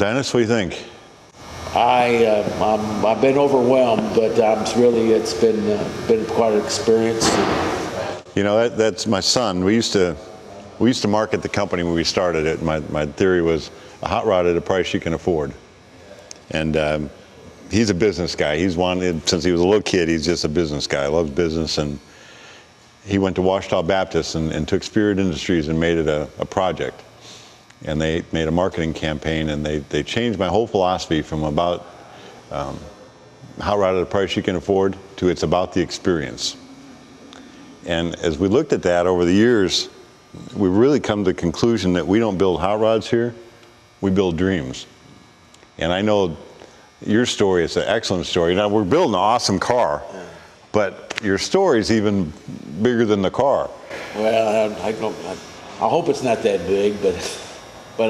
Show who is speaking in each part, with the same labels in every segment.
Speaker 1: Dennis, what do you think?
Speaker 2: I've been overwhelmed, but it's been quite an experience.
Speaker 1: You know, that's my son. We used to market the company when we started it. My theory was a hot rod at a price you can afford. And he's a business guy. He's wanted, since he was a little kid, he's just a business guy, loves business. And he went to Ouachita Baptist and took Spirit Industries and made it a project. And they made a marketing campaign, and they changed my whole philosophy from about hot rod at a price you can afford to it's about the experience. And as we looked at that over the years, we really come to the conclusion that we don't build hot rods here, we build dreams. And I know your story is an excellent story. Now, we're building an awesome car, but your story is even bigger than the car.
Speaker 2: Well, I hope it's not that big, but when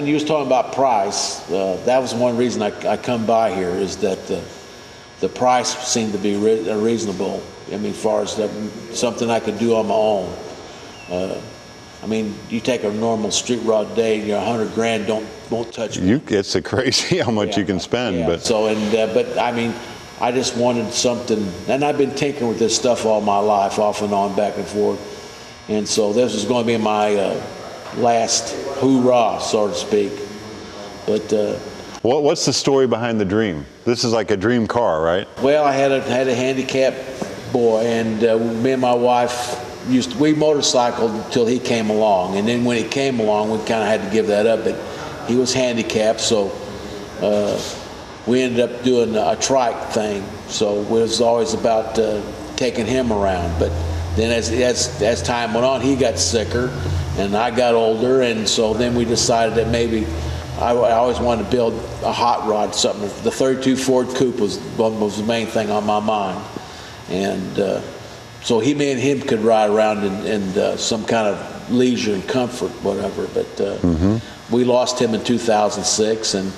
Speaker 2: you was talking about price, that was one reason I come by here, is that the price seemed to be reasonable. I mean, as far as something I could do on my own. I mean, you take a normal street rod day, and $100 grand won't touch me.
Speaker 1: It's crazy how much you can spend.
Speaker 2: Yeah.
Speaker 1: But
Speaker 2: so but I mean, I just wanted something, and I've been tinkering with this stuff all my life, off and on, back and forth. And so this is going to be my last hoorah, so to speak. But
Speaker 1: what's the story behind the dream? This is like a dream car, right?
Speaker 2: Well, I had a handicapped boy, and me and my wife we motorcycled until he came along, and then when he came along, we kind of had to give that up. But he was handicapped, so we ended up doing a trike thing. So it was always about taking him around. But then as time went on, he got sicker, and I got older, and so then we decided that maybe I always wanted to build a hot rod, something. The 32 Ford Coupe was the main thing on my mind, and so me and him could ride around in some kind of leisure and comfort, whatever. But we lost him in 2006, and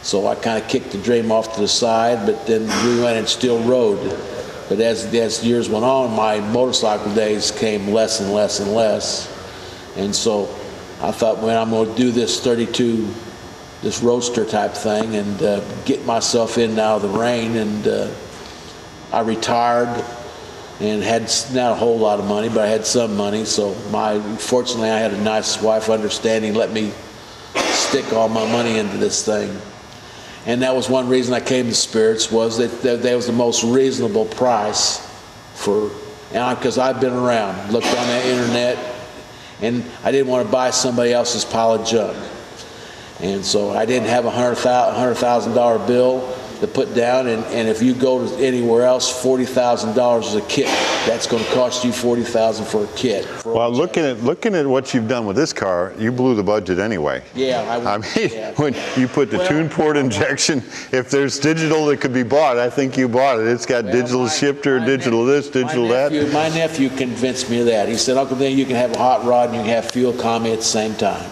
Speaker 2: so I kind of kicked the dream off to the side. But then we went and still rode. But as years went on, my motorcycle days came less and less and less. And so I thought, well, I'm going to do this 32, this roadster type thing, and get myself in and out of the rain. And I retired and had not a whole lot of money, but I had some money. So fortunately, I had a nice wife, understanding, let me stick all my money into this thing. And that was one reason I came to Spirits, was that was the most reasonable price because I've been around, looked on the internet, and I didn't want to buy somebody else's pile of junk. And so I didn't have a $100,000 bill to put down, and if you go to anywhere else, $40,000 is a kit. That's going to cost you $40,000 for a kit.
Speaker 1: Well, looking at what you've done with this car, you blew the budget anyway.
Speaker 2: Yeah,
Speaker 1: I mean, when you put the tune port injection, if there's digital that could be bought, I think you bought it. It's got digital shifter, digital this, digital that.
Speaker 2: My nephew convinced me of that. He said, Uncle Dan, you can have a hot rod and you can have fuel economy at the same time.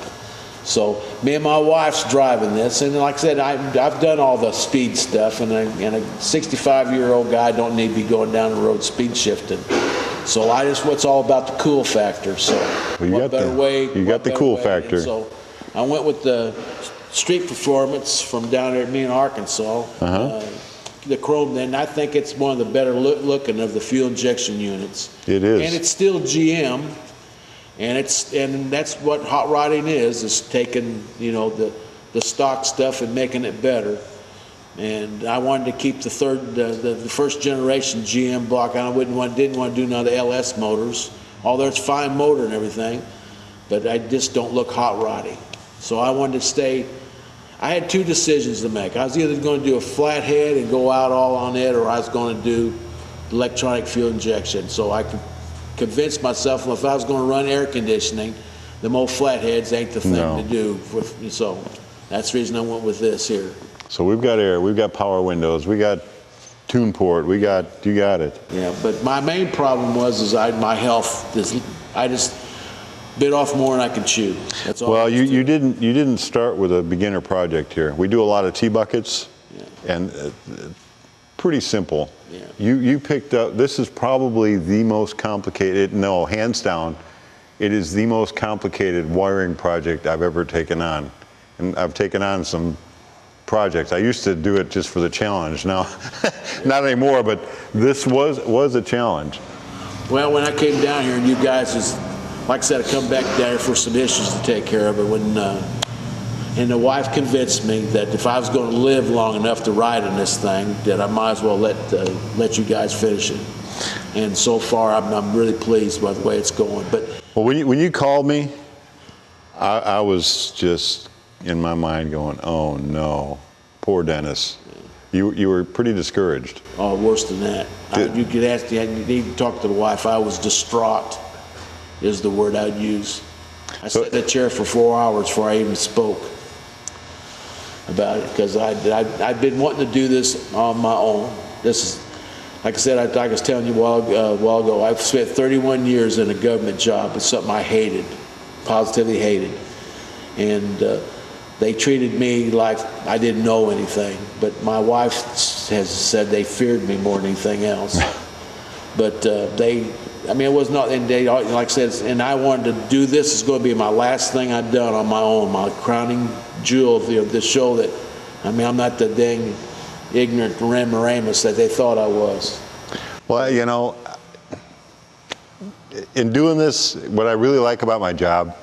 Speaker 2: So me and my wife's driving this, and like I said, I've done all the speed stuff, and a 65-year-old guy don't need to be going down the road speed shifting. So it's all about the cool factor. So
Speaker 1: well, you got the cool factor.
Speaker 2: And so I went with the Street Performance from down there at me in Arkansas. The chrome, and I think it's one of the better looking of the fuel injection units.
Speaker 1: It is,
Speaker 2: and it's still GM. And that's what hot rodding is taking, the stock stuff and making it better. And I wanted to keep the first generation GM block. I didn't want to do none of the LS motors, although it's fine motor and everything, but I just don't look hot roddy. So I wanted to stay. I had two decisions to make. I was either going to do a flathead and go out all on it, or I was going to do electronic fuel injection. So I could convince myself, if I was going to run air conditioning, the old flatheads ain't the thing to do. So that's the reason I went with this here.
Speaker 1: So we've got air, we've got power windows, we got tune port, you got it.
Speaker 2: Yeah, but my main problem was my health. I just bit off more than I could chew. That's all.
Speaker 1: Well, you didn't start with a beginner project here. We do a lot of T-buckets, and pretty simple. Yeah. You picked up, this is probably the most complicated, hands down, it is the most complicated wiring project I've ever taken on. And I've taken on some projects. I used to do it just for the challenge. Now, not anymore, but this was a challenge.
Speaker 2: Well, when I came down here, and you guys, like I said, I come back down here for some issues to take care of. But and the wife convinced me that if I was going to live long enough to ride in this thing, that I might as well let you guys finish it. And so far, I'm really pleased by the way it's going. But
Speaker 1: well, when you called me, I was just in my mind going, "Oh no, poor Dennis." You were pretty discouraged.
Speaker 2: Oh, worse than that. You could ask. You need to talk to the wife. I was distraught, is the word I'd use. I sat in the chair for 4 hours before I even spoke about it, because I'd been wanting to do this on my own. This is, like I said, I was telling you a while ago, I've spent 31 years in a government job. It's something I hated, positively hated. And they treated me like I didn't know anything. But my wife has said they feared me more than anything else. But it was not, and they, like I said, and I wanted to do this. It's going to be my last thing I've done on my own, my crowning jewel of this show that, I'm not the dang ignorant ignoramus that they thought I was.
Speaker 1: Well, in doing this, what I really like about my job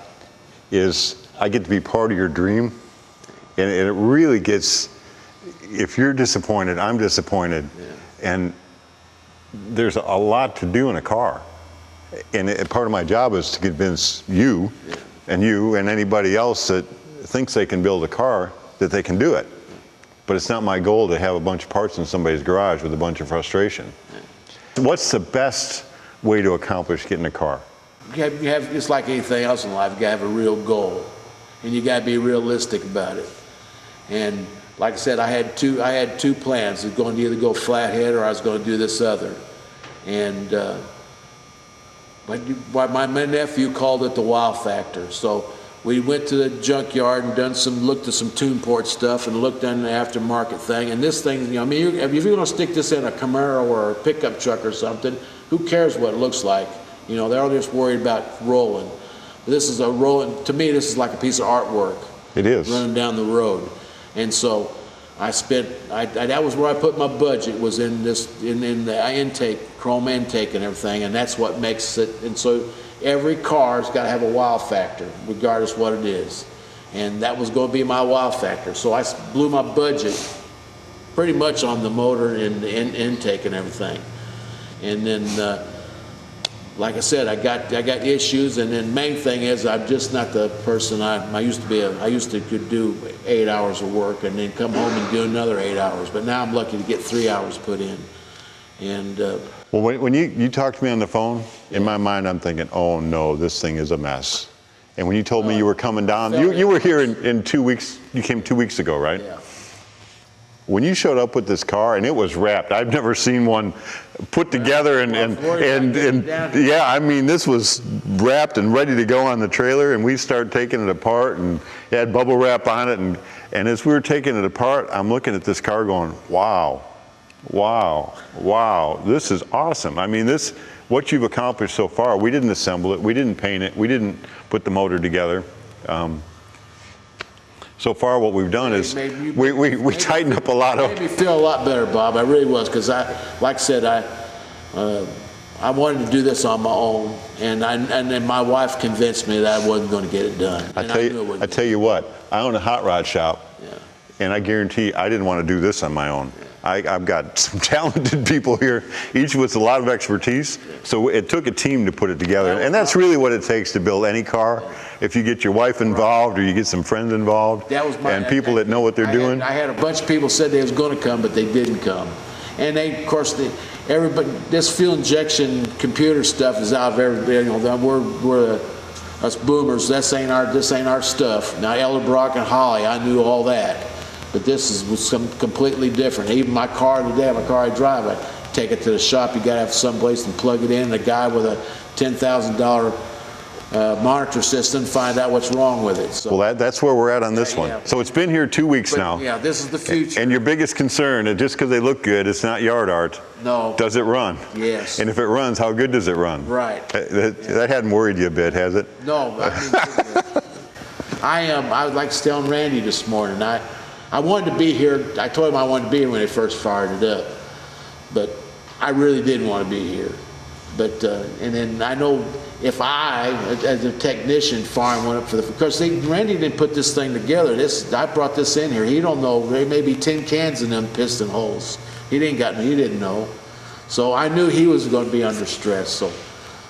Speaker 1: is I get to be part of your dream. And it really gets, if you're disappointed, I'm disappointed. Yeah. And there's a lot to do in a car. And part of my job is to convince you, yeah, and anybody else that thinks they can build a car that they can do it. But it's not my goal to have a bunch of parts in somebody's garage with a bunch of frustration. Yeah. What's the best way to accomplish getting a car?
Speaker 2: You have, it's like anything else in life, you gotta have a real goal. And you gotta be realistic about it. And like I said, I had two plans. I was going to either go flathead or I was going to do this other. And my nephew called it the wow factor. So we went to the junkyard and looked at some tune port stuff and looked at the aftermarket thing. And this thing, if you're going to stick this in a Camaro or a pickup truck or something, who cares what it looks like? They're all just worried about rolling. This is a rolling. To me, this is like a piece of artwork.
Speaker 1: It is
Speaker 2: running down the road. And so that was where I put my budget, was in the intake, chrome intake and everything, and that's what makes it. And so every car's got to have a wow factor, regardless what it is. And that was going to be my wow factor. So I blew my budget pretty much on the motor and the intake and everything. And then, like I said, I got issues, and then main thing is I'm just not the person I used to be. I used to could do 8 hours of work and then come home and do another 8 hours. But now I'm lucky to get 3 hours put in. And
Speaker 1: well, when you talked to me on the phone, in my mind I'm thinking, oh no, this thing is a mess. And when you told me you were coming down, you were here in 2 weeks. You came 2 weeks ago, right?
Speaker 2: Yeah.
Speaker 1: When you showed up with this car, and it was wrapped, I've never seen one put together and yeah, this was wrapped and ready to go on the trailer, and we started taking it apart, and it had bubble wrap on it, and as we were taking it apart, I'm looking at this car going, wow, this is awesome. What you've accomplished so far, we didn't assemble it, we didn't paint it, we didn't put the motor together. So far, what we've done is we tightened up a lot of.
Speaker 2: Made me feel a lot better, Bob. I really was, because like I said, I wanted to do this on my own, and then my wife convinced me that I wasn't going to get it done.
Speaker 1: I tell you what, I own a hot rod shop, yeah, and I guarantee I didn't want to do this on my own. Yeah. I've got some talented people here, each with a lot of expertise. Yeah. So it took a team to put it together, and that's really what it takes to build any car. Yeah. If you get your wife involved, or you get some friends involved, and people that know what they're doing. I had
Speaker 2: a bunch of people said they was going to come, but they didn't come. And they, of course, everybody, this fuel injection computer stuff is out of everybody. We're us boomers. This ain't our stuff. Now Elderbrock and Holly, I knew all that, but this was something completely different. Even my car today, my car I drive, I take it to the shop. You got to have someplace to plug it in. And a guy with a $10,000 monitor system, find out what's wrong with it. So,
Speaker 1: Well, that's where we're at on this one.
Speaker 2: yeah.
Speaker 1: So it's been here 2 weeks now.
Speaker 2: yeah, this is the future.
Speaker 1: And your biggest concern, and just because they look good, it's not yard art.
Speaker 2: No.
Speaker 1: Does it run?
Speaker 2: Yes.
Speaker 1: And if it runs, how good does it run?
Speaker 2: Right.
Speaker 1: That hadn't worried you a bit, has it?
Speaker 2: No, I was like telling Randy this morning. I wanted to be here. I told him I wanted to be here when they first fired it up, but I really didn't want to be here. But and then I know if I, as a technician, firing one up for because Randy didn't put this thing together. I brought this in here. He don't know. There may be tin cans in them piston holes. He didn't know. So I knew he was going to be under stress. So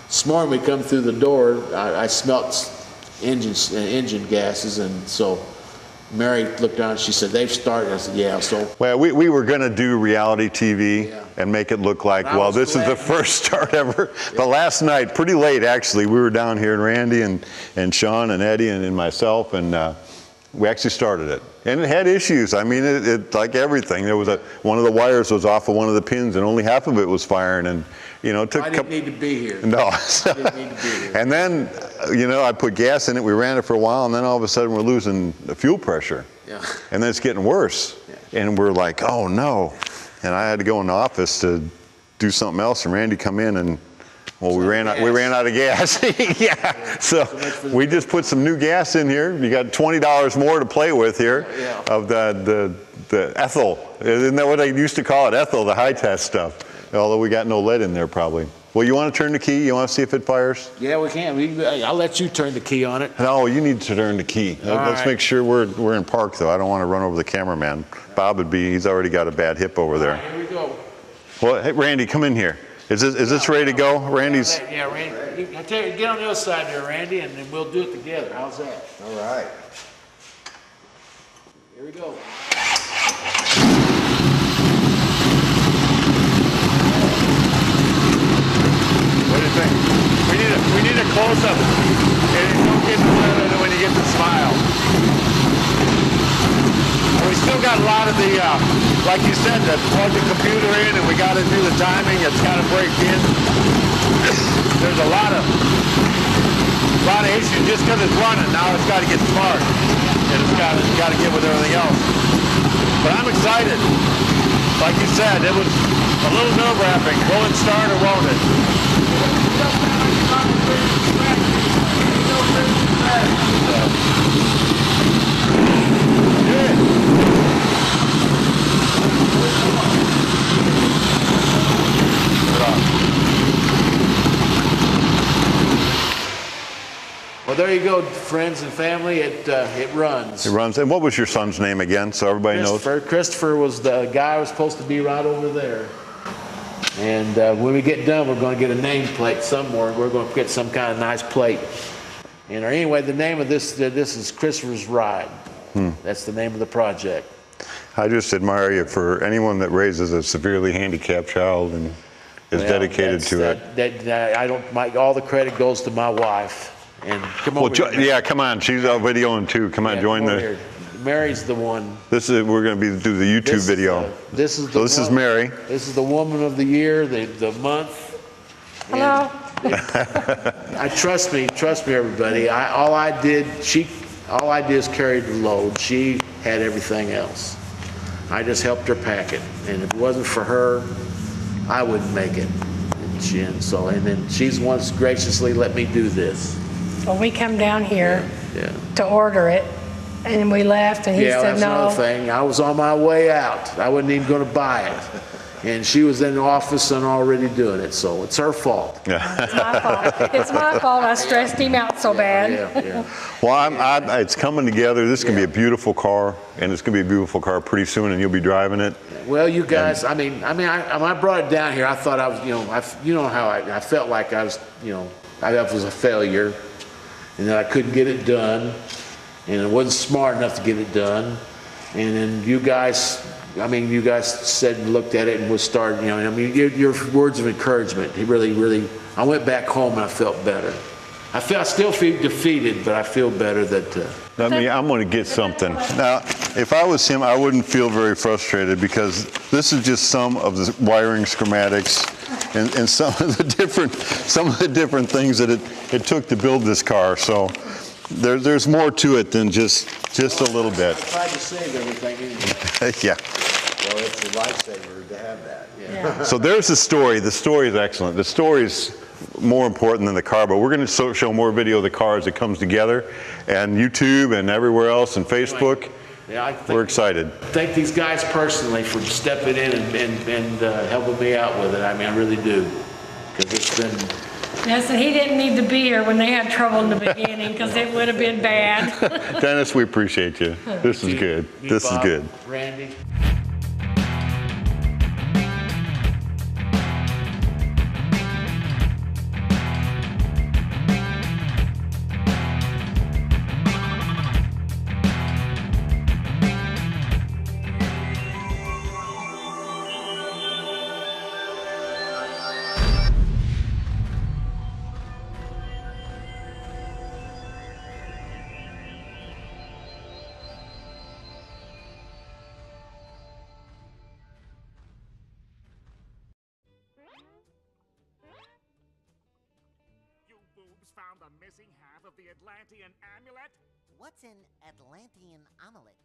Speaker 2: this morning we come through the door, I smelt engine gases, and so Mary looked down and she said, "They've started." I said, "Yeah." So
Speaker 1: well, we were going to do reality TV and make it look like, well, this is the first start ever. But last night, pretty late actually, we were down here, and Randy and Sean and Eddie and myself, and we actually started it. And it had issues. I mean, it like everything. There was one of the wires was off of one of the pins, and only half of it was firing. And you know, it took.
Speaker 2: I didn't need to be here.
Speaker 1: No.
Speaker 2: I didn't need to be here.
Speaker 1: And then, you know, I put gas in it. We ran it for a while, and then all of a sudden we're losing the fuel pressure.
Speaker 2: Yeah.
Speaker 1: And then it's getting worse. Yeah. And we're like, oh no. And I had to go in the office to do something else, and Randy come in and. Well, we ran out of gas. Yeah. So we just put some new gas in here. You got $20 more to play with here of the ethyl. Isn't that what they used to call it? Ethyl, the high test stuff. Although we got no lead in there probably. Well, you want to turn the key? You want to see if it fires?
Speaker 2: Yeah, we can. I'll let you turn the key on it.
Speaker 1: No, you need to turn the key. Let's
Speaker 2: right.
Speaker 1: make sure we're in park though. I don't want to run over the cameraman. Bob would be. He's already got a bad hip over there.
Speaker 2: All right, here we go.
Speaker 1: Well, hey, Randy, come in here. Is this ready to go? Randy's.
Speaker 2: Yeah, Randy. I tell you, get on the other side there, Randy, and then we'll do it together. How's that?
Speaker 3: All right.
Speaker 2: Here we go.
Speaker 1: What do you think? We need a close up. And don't get when you get the smile. And we still got a lot of the, like you said, to plug the computer in, and we got to do the timing. It's got to break in. There's a lot of issues just because it's running. Now it's got to get smart, and it's got to get with everything else. But I'm excited. Like you said, it was a little nerve-wracking. Will it start or won't it?
Speaker 2: Well, there you go, friends and family. It runs.
Speaker 1: It runs. And what was your son's name again, so everybody knows?
Speaker 2: Christopher was the guy who was supposed to be right over there. And when we get done, we're going to get a nameplate somewhere. We're going to get some kind of nice plate. And anyway, the name of this is Christopher's Ride. That's the name of the project.
Speaker 1: I just admire you for anyone that raises a severely handicapped child and is dedicated to it.
Speaker 2: All the credit goes to my wife. And come over here.
Speaker 1: Yeah, come on. She's videoing too. Come on, join the.
Speaker 2: Here. Mary's the one.
Speaker 1: We're going to do the YouTube video.
Speaker 2: This is
Speaker 1: Mary.
Speaker 2: This is the woman of the year, the month.
Speaker 4: Hello.
Speaker 2: Trust me, everybody. All I did is carry the load. She had everything else. I just helped her pack it, and if it wasn't for her, I wouldn't make it. And then she's the one that's graciously let me do this.
Speaker 4: Well, we come down here to order it, and we left, and he said
Speaker 2: that's
Speaker 4: no.
Speaker 2: another thing. I was on my way out. I wasn't even going to buy it. And she was in the office and already doing it, so it's her fault.
Speaker 4: It's my fault. It's my fault. I stressed him out so bad.
Speaker 1: Well, it's coming together. This is going to be a beautiful car, and it's going to be a beautiful car pretty soon, and you'll be driving it.
Speaker 2: Well, you guys, when I brought it down here, I thought I was, how I felt like I was, I was a failure, and that I couldn't get it done, and I wasn't smart enough to get it done, and then you guys said and looked at it and was started, your words of encouragement, he really, I went back home and I felt better. I still feel defeated, but I feel better that.
Speaker 1: I'm going to get something. Now, if I was him, I wouldn't feel very frustrated because this is just some of the wiring schematics. and some of the different things that it took to build this car. So there's more to it than just a little bit.
Speaker 2: I tried to save everything anyway.
Speaker 1: Yeah.
Speaker 2: Well, it's a lifesaver to have that.
Speaker 4: Yeah.
Speaker 1: So there's the story. The story is excellent. The story is more important than the car, but we're going to show more video of the car as it comes together, and YouTube and everywhere else, and Facebook.
Speaker 2: Yeah,
Speaker 1: We're excited.
Speaker 2: Thank these guys personally for stepping in and helping me out with it. I mean, I really do, because it's been.
Speaker 4: Yes, and he didn't need to be here when they had trouble in the beginning, because it would have been bad.
Speaker 1: Dennis, we appreciate you. This is good. This is good.
Speaker 2: Randy.
Speaker 3: Found the missing half of the Atlantean amulet?
Speaker 5: What's an Atlantean amulet?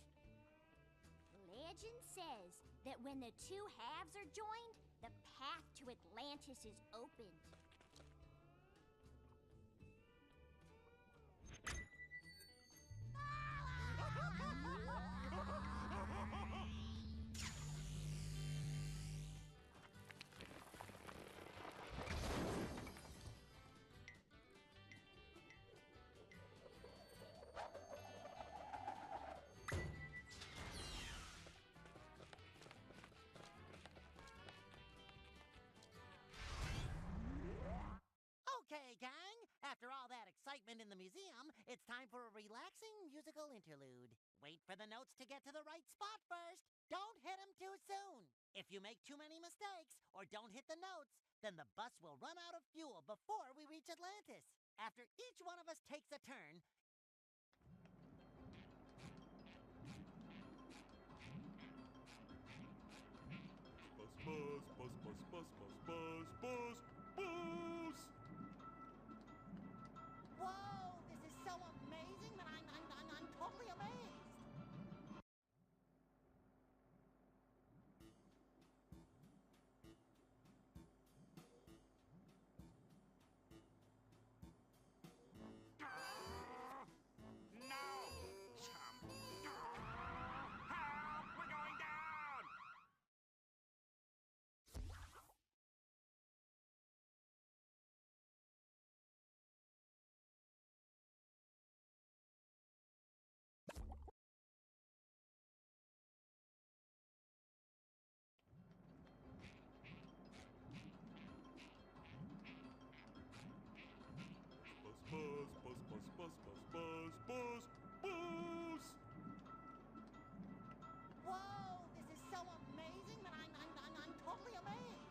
Speaker 6: Legend says that when the two halves are joined, the path to Atlantis is opened.
Speaker 5: Okay, gang, after all that excitement in the museum, it's time for a relaxing musical interlude. Wait for the notes to get to the right spot first. Don't hit them too soon. If you make too many mistakes or don't hit the notes, then the bus will run out of fuel before we reach Atlantis. After each one of us takes a turn, whoa, this is so amazing that I'm totally amazed. Whoa, this is so amazing that I'm totally amazed.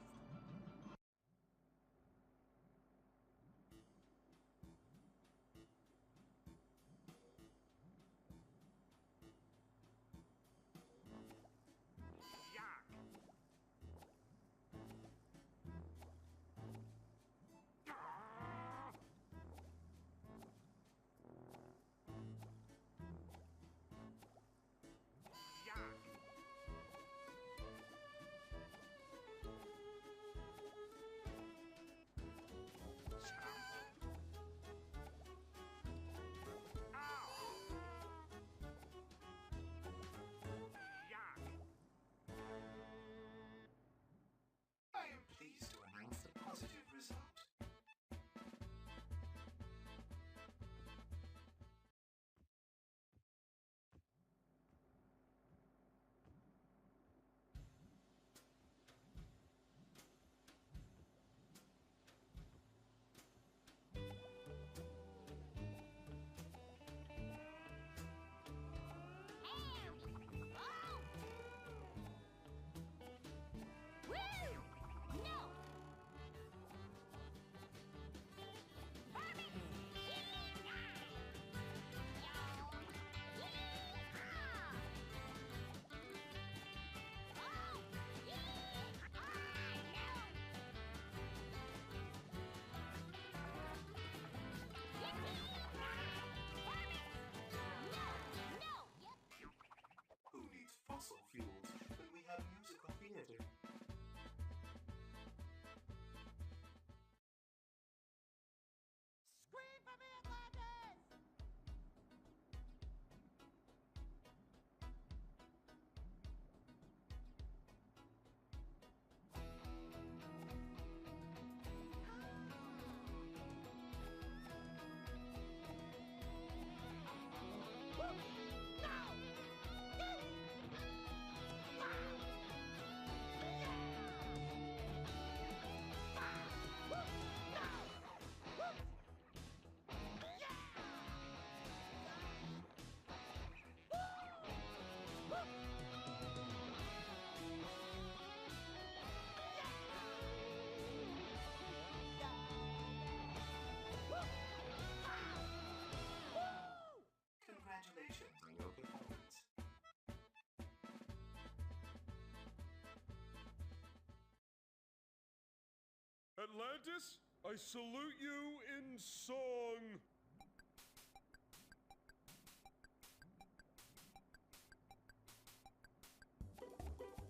Speaker 7: Atlantis, I salute you in song.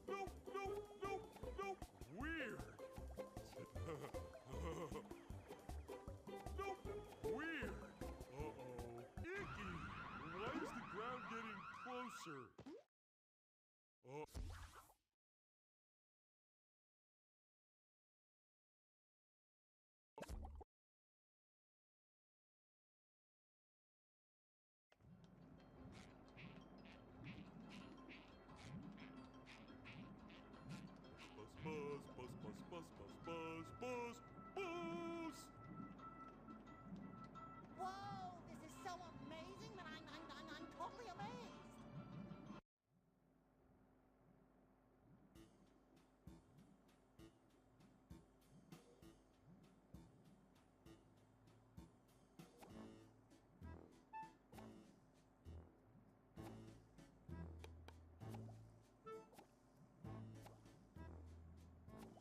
Speaker 7: Nope, nope, nope, nope. Weird. Nope, weird. Uh-oh. Icky. Why is the ground getting closer? Oh. Buzz, buzz, buzz, buzz, buzz, buzz, buzz, buzz!
Speaker 5: Whoa, this is so amazing that I'm totally amazed.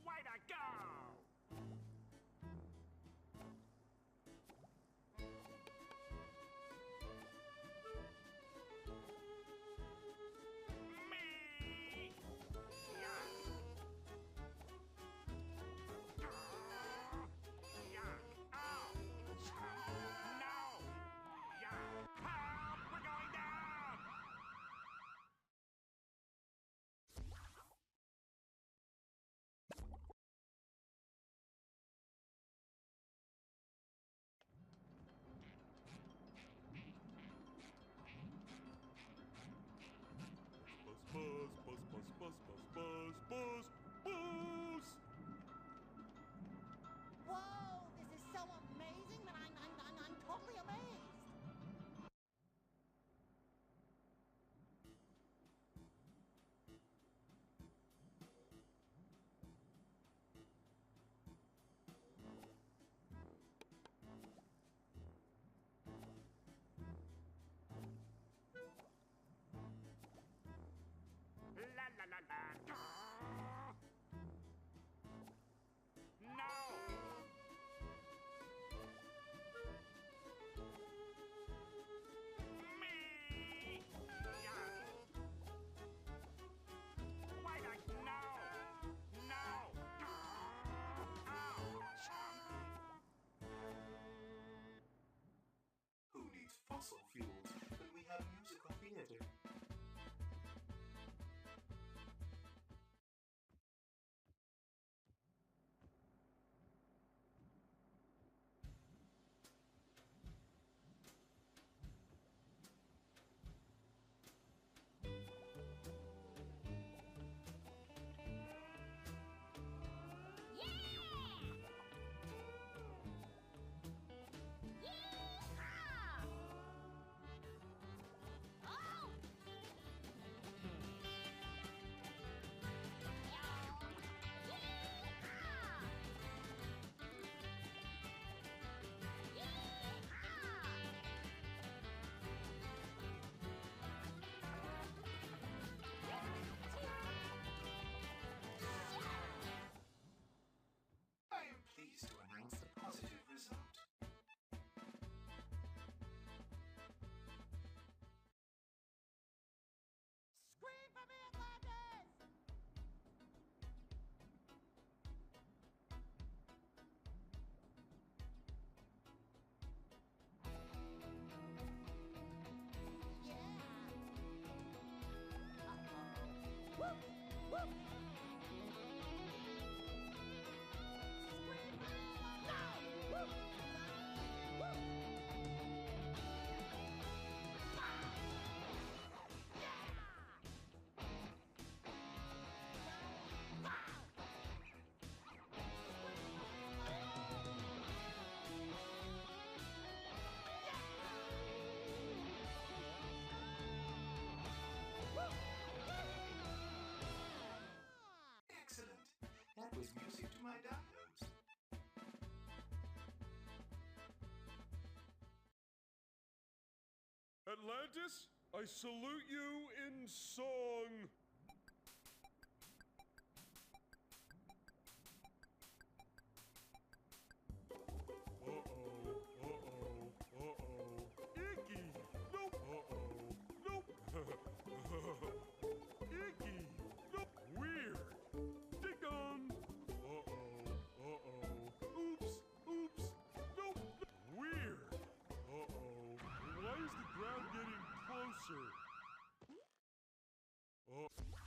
Speaker 3: Way to go! Me! Yuck! Yuck! Ow! No! Yuck! Help! We're going down!
Speaker 7: Buzz, buzz, buzz, buzz, buzz, buzz, buzz, buzz!
Speaker 5: Whoa, this is so amazing that I'm totally amazed.
Speaker 3: La la la la. No! Me! Yuck! Why not? No! No! Ouch!
Speaker 8: Who needs fossil fuels when we have musical theater? I am pleased to announce the positive result.
Speaker 5: Scream for me, Atlantis! Yeah. Uh-oh. Whoop! Whoop! Scream for me, Atlantis! Whoop! Whoop!
Speaker 8: Excellent. That was music to my downloads.
Speaker 7: Atlantis, I salute you in song. now getting closer. Oh.